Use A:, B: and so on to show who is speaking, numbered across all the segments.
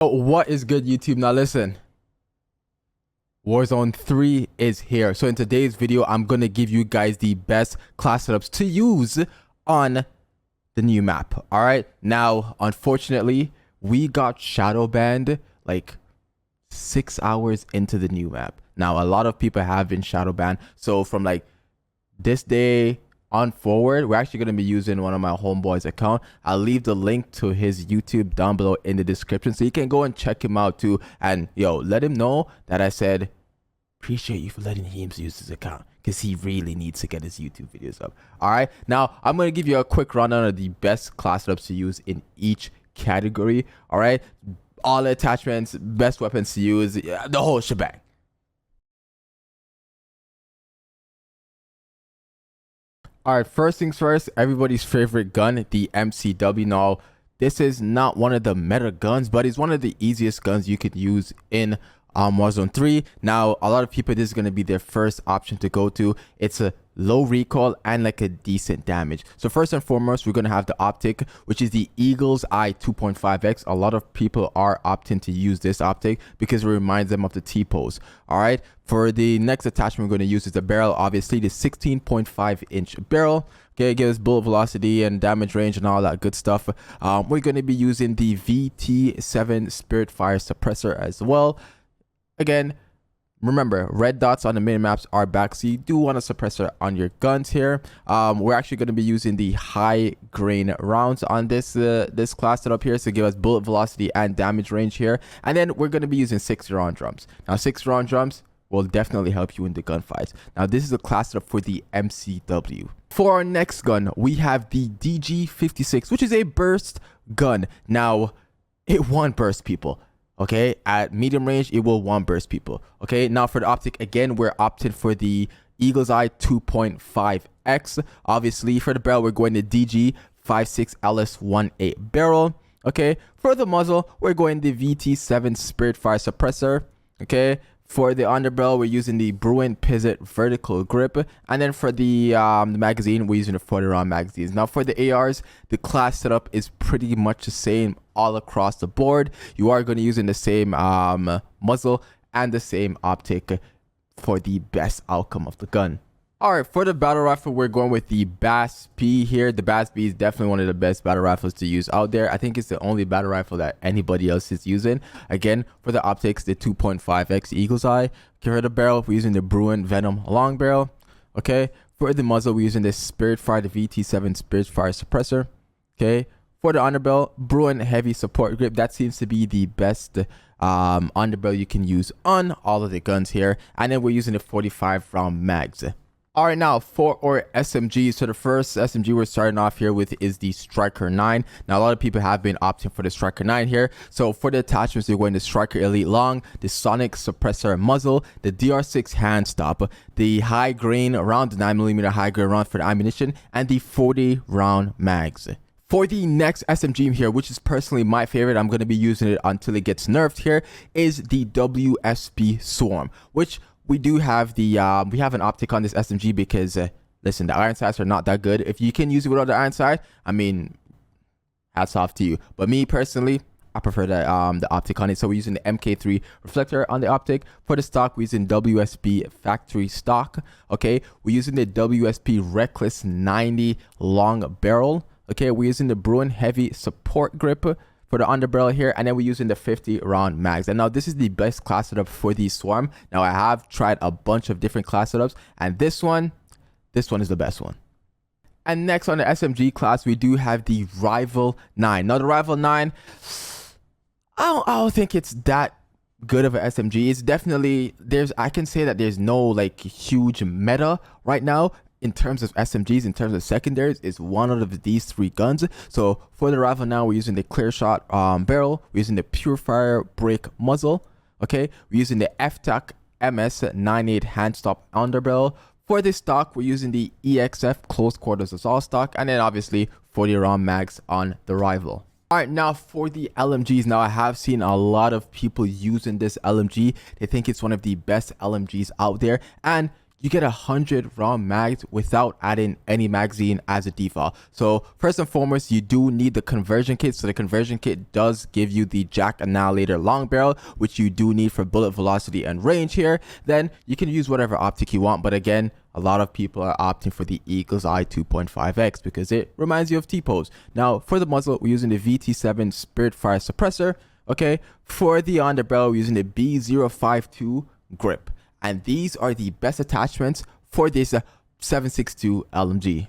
A: Oh, what is good, YouTube? Now listen, Warzone 3 is here. So in today's video, I'm going to give you guys the best class setups to use on the new map. All right. Now, unfortunately, we got shadow banned like 6 hours into the new map. Now, a lot of people have been shadow banned. So from like this day on forward, we're actually going to be using one of my homeboys' account. I'll leave the link to his YouTube down below in the description, so you can go and check him out too. And yo, let him know that I said appreciate you for letting him use his account, because he really needs to get his YouTube videos up. All right, now I'm going to give you a quick rundown of the best class setups to use in each category. All right, all the attachments, best weapons to use, the whole shebang. All right, first things first, everybody's favorite gun, the MCW. Now, this is not one of the meta guns, but it's one of the easiest guns you could use in Warzone 3. Now, a lot of people, this is going to be their first option to go to. It's a low recoil and like a decent damage. So first and foremost, we're going to have the optic, which is the Eagle's Eye 2.5x. A lot of people are opting to use this optic because it reminds them of the T-pose. All right, for the next attachment we're going to use is the barrel, obviously the 16.5-inch barrel. Okay, it gives bullet velocity and damage range and all that good stuff. We're going to be using the VT7 Spirit Fire suppressor as well. Again, remember, red dots on the mini-maps are back, so you do want a suppressor on your guns here. We're actually going to be using the high grain rounds on this class setup here to give us bullet velocity and damage range here. And then we're going to be using 6-round drums. Now, 6-round drums will definitely help you in the gunfights. Now, this is a class setup for the MCW. For our next gun, we have the DG56, which is a burst gun. Now, it won't burst people. Okay, at medium range, it will one burst people. Okay, now for the optic, again, we're opting for the Eagle's Eye 2.5x. Obviously, for the barrel, we're going to DG56 LS18 barrel. Okay, for the muzzle, we're going the VT7 Spirit Fire suppressor. Okay, for the underbarrel, we're using the Bruin Pivot vertical grip. And then for the magazine, we're using the 40-round magazines. Now for the ARs, the class setup is pretty much the same all across the board. You are going to use in the same muzzle and the same optic for the best outcome of the gun. All right, for the battle rifle, we're going with the BAS-P here. The BAS-P is definitely one of the best battle rifles to use out there. I think it's the only battle rifle that anybody else is using. Again, for the optics, the 2.5x Eagle's Eye. Okay, for the barrel, we're using the Bruin Venom long barrel. Okay, for the muzzle, we're using the Spirit Fire, the VT7 Spirit Fire suppressor. Okay, for the underbarrel, Bruin heavy support grip. That seems to be the best underbarrel you can use on all of the guns here. And then we're using the 45-round mags. All right, now for our SMGs. So the first SMG we're starting off here with is the Striker 9. Now, a lot of people have been opting for the Striker 9 here. So for the attachments, you're going to Striker Elite Long, the Sonic Suppressor Muzzle, the DR6 Hand Stop, the high grain round, the 9mm high grain round for the ammunition, and the 40-round mags. For the next SMG here, which is personally my favorite, I'm going to be using it until it gets nerfed here, is the WSP Swarm, which we do have the we have an optic on this SMG because listen, the iron sights are not that good. If you can use it without the iron sight, I mean, hats off to you. But me personally, I prefer the optic on it. So we're using the MK3 reflector on the optic. For the stock, we're using WSP factory stock. Okay, we're using the WSP Reckless 90 long barrel. Okay, we're using the Bruin heavy support grip for the underbarrel here, and then we're using the 50-round mags. And now this is the best class setup for the Swarm. Now I have tried a bunch of different class setups, and this one is the best one. And next on the SMG class, we do have the Rival 9. Now the Rival 9, I don't think it's that good of an SMG. It's definitely, I can say that there's no like huge meta right now in terms of SMGs. In terms of secondaries, is one out of these 3 guns. So for the rifle now, we're using the clear shot barrel, we're using the Purifier Break muzzle. Okay, we're using the FTAC MS98 hand stop underbarrel. For the stock, we're using the EXF close quarters assault stock, and then obviously 40-round mags on the rival. All right, now for the LMGs. Now I have seen a lot of people using this LMG. They think it's one of the best LMGs out there, and you get 100 round mags without adding any magazine as a default. So first and foremost, you do need the conversion kit. So the conversion kit does give you the Jack Annihilator long barrel, which you do need for bullet velocity and range here. Then you can use whatever optic you want, but again, a lot of people are opting for the Eagle's Eye 2.5x because it reminds you of T-pose. Now for the muzzle, we're using the VT7 Spirit Fire suppressor. Okay, for the underbarrel, we're using the B052 grip. And these are the best attachments for this 7.62 LMG.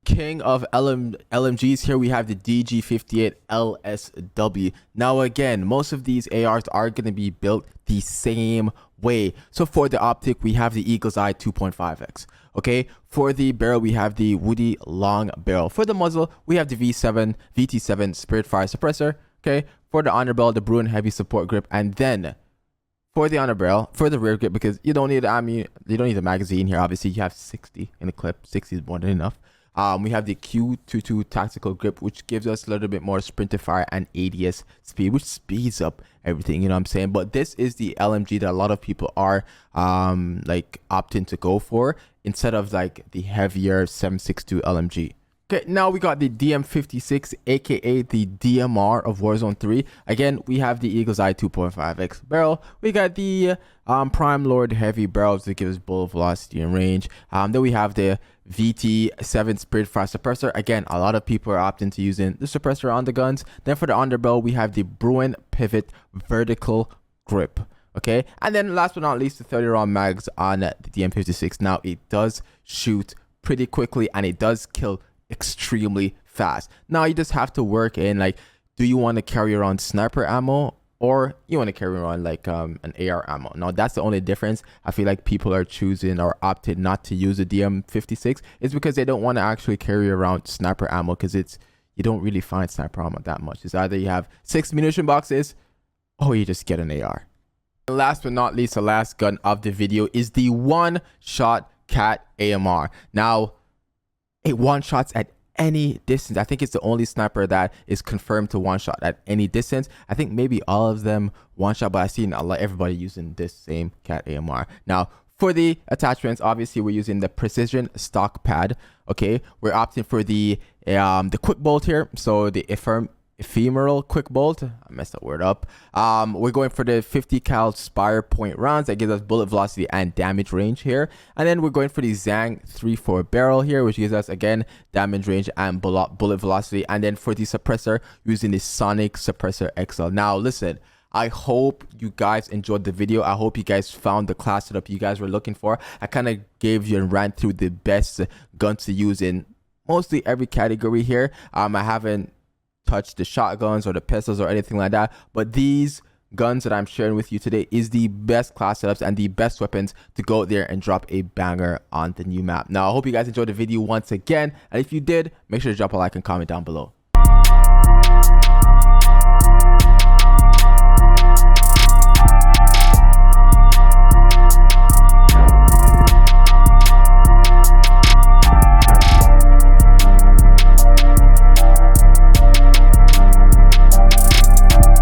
A: King of LMGs, here we have the DG58 LSW. Now again, most of these ARs are going to be built the same way. So for the optic, we have the Eagle's Eye 2.5x. Okay, for the barrel, we have the Woody long barrel. For the muzzle, we have the VT7 Spirit Fire suppressor. Okay, for the underbarrel, the Bruin heavy support grip, and then for the underbarrel, for the rear grip, because you don't need a magazine here. Obviously, you have 60 in the clip. 60 is more than enough. We have the Q22 tactical grip, which gives us a little bit more sprint to fire and ADS speed, which speeds up everything, you know what I'm saying? But this is the LMG that a lot of people are like opting to go for instead of like the heavier 7.62 LMG. Okay, now we got the DM56, aka the DMR of Warzone 3. Again, we have the Eagle's Eye 2.5x barrel. We got the Prime Lord heavy barrels that gives bullet velocity and range. Then we have the VT7 Spirit Fire suppressor. Again, a lot of people are opting to using the suppressor on the guns. Then for the underbarrel, we have the Bruin Pivot vertical grip. Okay, and then last but not least, the 30 round mags on the DM56. Now it does shoot pretty quickly and it does kill extremely fast. Now you just have to work in, like, do you want to carry around sniper ammo or you want to carry around like an AR ammo? Now that's the only difference. I feel like people are choosing or opted not to use the DM56 is because they don't want to actually carry around sniper ammo, because you don't really find sniper ammo that much. It's either you have 6 munition boxes or you just get an AR. And last but not least, the last gun of the video is the one-shot Cat AMR. Now it one-shots at any distance. I think it's the only sniper that is confirmed to one-shot at any distance. I think maybe all of them one-shot, but I've seen everybody using this same Cat AMR. Now, for the attachments, obviously we're using the precision stock pad. Okay, we're opting for the quick bolt here, so the ephemeral quick bolt. I messed that word up. We're going for the 50 cal spire point rounds that gives us bullet velocity and damage range here, and then we're going for the Zang 3.4 barrel here, which gives us again damage range and bullet velocity. And then for the suppressor, using the Sonic Suppressor XL. Now listen, I hope you guys enjoyed the video. I hope you guys found the class setup you guys were looking for. I kind of gave you and ran through the best guns to use in mostly every category here. I haven't touch the shotguns or the pistols or anything like that, but these guns that I'm sharing with you today is the best class setups and the best weapons to go out there and drop a banger on the new map. Now I hope you guys enjoyed the video once again, and if you did, make sure to drop a like and comment down below.